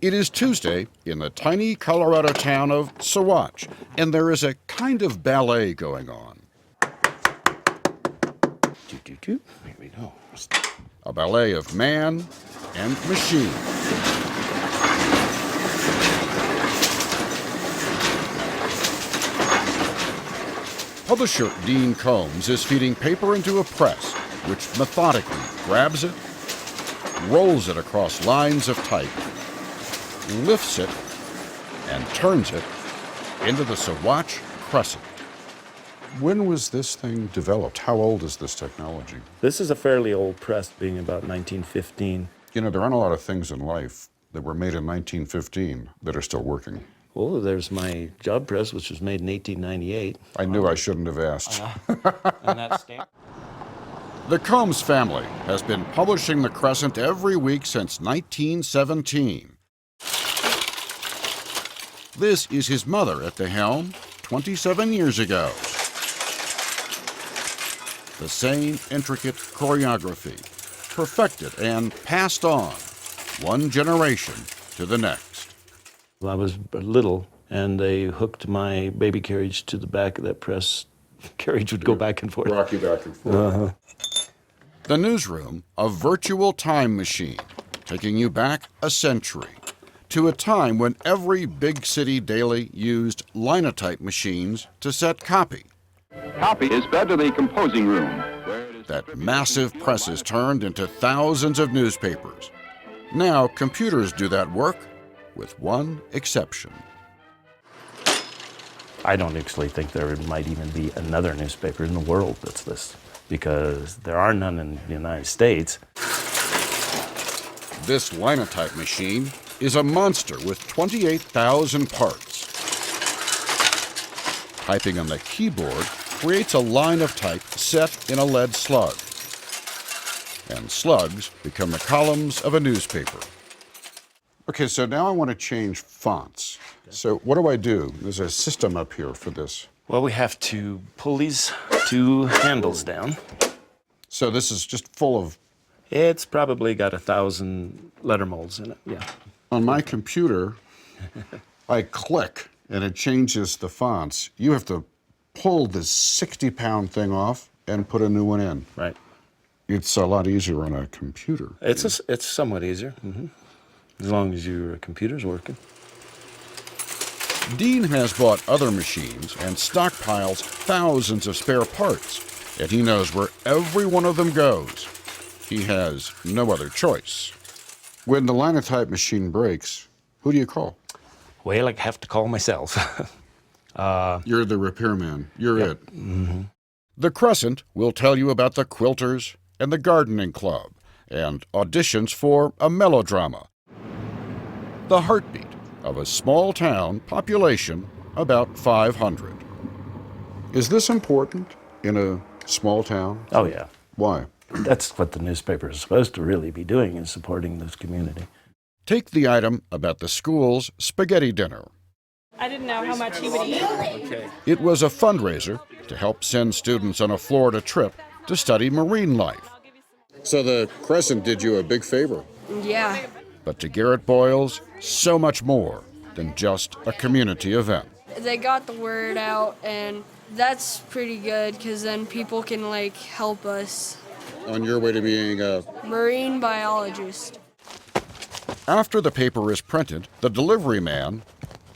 It is Tuesday in the tiny Colorado town of Saguache, and there is a kind of ballet going on. Here we go. A ballet of man and machine. Publisher Dean Coombs is feeding paper into a press, which methodically grabs it, rolls it across lines of type, lifts it, and turns it into the Saguache Crescent. When was this thing developed? How old is this technology? This is a fairly old press, being about 1915. You know, there aren't a lot of things in life that were made in 1915 that are still working. Well, there's my job press, which was made in 1898. I knew I shouldn't have asked. And that's stamp. The Coombs family has been publishing the Crescent every week since 1917. This is his mother at the helm 27 years ago. The same intricate choreography, perfected and passed on, one generation to the next. I was little, and they hooked my baby carriage to the back of that press. Carriage would go back and forth. Rock you back and forth. The newsroom, a virtual time machine, taking you back a century to a time when every big city daily used linotype machines to set copy. Copy is fed to the composing room. That massive presses turned into thousands of newspapers. Now computers do that work, with one exception. I don't actually think there might even be another newspaper in the world that's this, because there are none in the United States. This linotype machine is a monster with 28,000 parts. Typing on the keyboard creates a line of type set in a lead slug. And slugs become the columns of a newspaper. Okay, so now I want to change fonts. So what do I do? There's a system up here for this. Well, we have to pull these two handles down. So this is just full of... It's probably got 1,000 letter molds in it, yeah. On my computer, I click and it changes the fonts. You have to pull this 60-pound thing off and put a new one in. Right. It's a lot easier on a computer. It's somewhat easier, as long as your computer's working. Dean has bought other machines and stockpiles thousands of spare parts, and he knows where every one of them goes. He has no other choice. When the linotype machine breaks, who do you call? Well, I have to call myself. You're the repairman. You're Yep. it. The Crescent will tell you about the quilters and the gardening club and auditions for a melodrama. The heartbeat of a small town, population about 500. Is this important in a small town? Oh, yeah. Why? That's what the newspaper is supposed to really be doing, is supporting this community. Take the item about the school's spaghetti dinner. I didn't know how much he would eat. Okay. It was a fundraiser to help send students on a Florida trip to study marine life. So the Crescent did you a big favor. Yeah. But to Garrett Boyles, so much more than just a community event. They got the word out, and that's pretty good because then people can help us. On your way to being a... Marine biologist. After the paper is printed, the delivery man,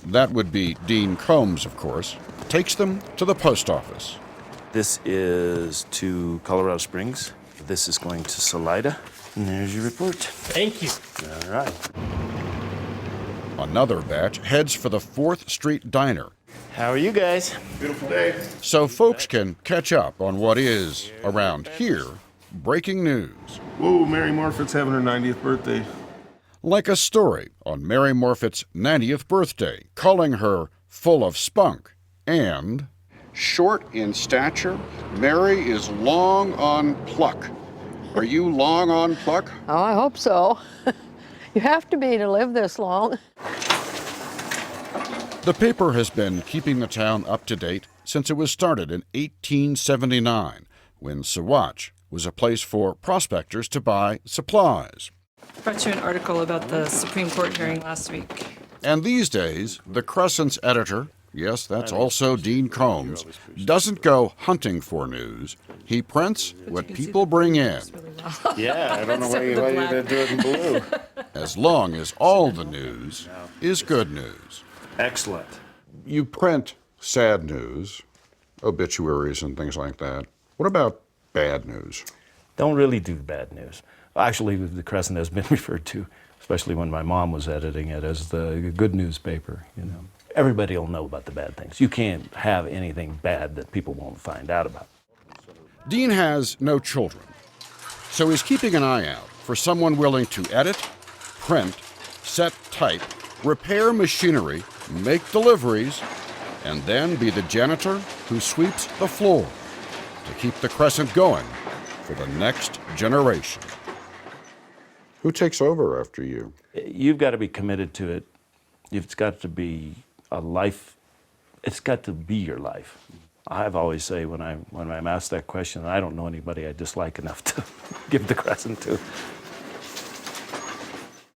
that would be Dean Coombs, of course, takes them to the post office. This is to Colorado Springs. This is going to Salida. And there's your report. Thank you. All right. Another batch heads for the 4th Street Diner, How are you guys? Beautiful day. so folks can catch up on what is, around here, breaking news. Whoa, Mary Morfitt's having her 90th birthday. Like a story on Mary Morfitt's 90th birthday, calling her full of spunk and... Short in stature, Mary is long on pluck. Are you long on pluck? Oh, I hope so. You have to be to live this long. The paper has been keeping the town up to date since it was started in 1879, when Saguache was a place for prospectors to buy supplies. Brought you an article about the Supreme Court hearing last week. And these days, the Crescent's editor, yes, that's also Dean Coombs, doesn't go hunting for news. He prints what people bring in, Yeah, I don't know why you didn't do it in blue. as long as all the news is good news. Excellent. You print sad news, obituaries and things like that. What about bad news? Don't really do bad news. Actually, the Crescent has been referred to, especially when my mom was editing it, as the good newspaper. You know, everybody will know about the bad things. You can't have anything bad that people won't find out about. Dean has no children, so he's keeping an eye out for someone willing to edit, print, set type, repair machinery, make deliveries, and then be the janitor who sweeps the floor to keep the Crescent going for the next generation. Who takes over after you? You've got to be committed to it. It's got to be a life. It's got to be your life. I've always say when I'm asked that question, I don't know anybody I dislike enough to give the Crescent to.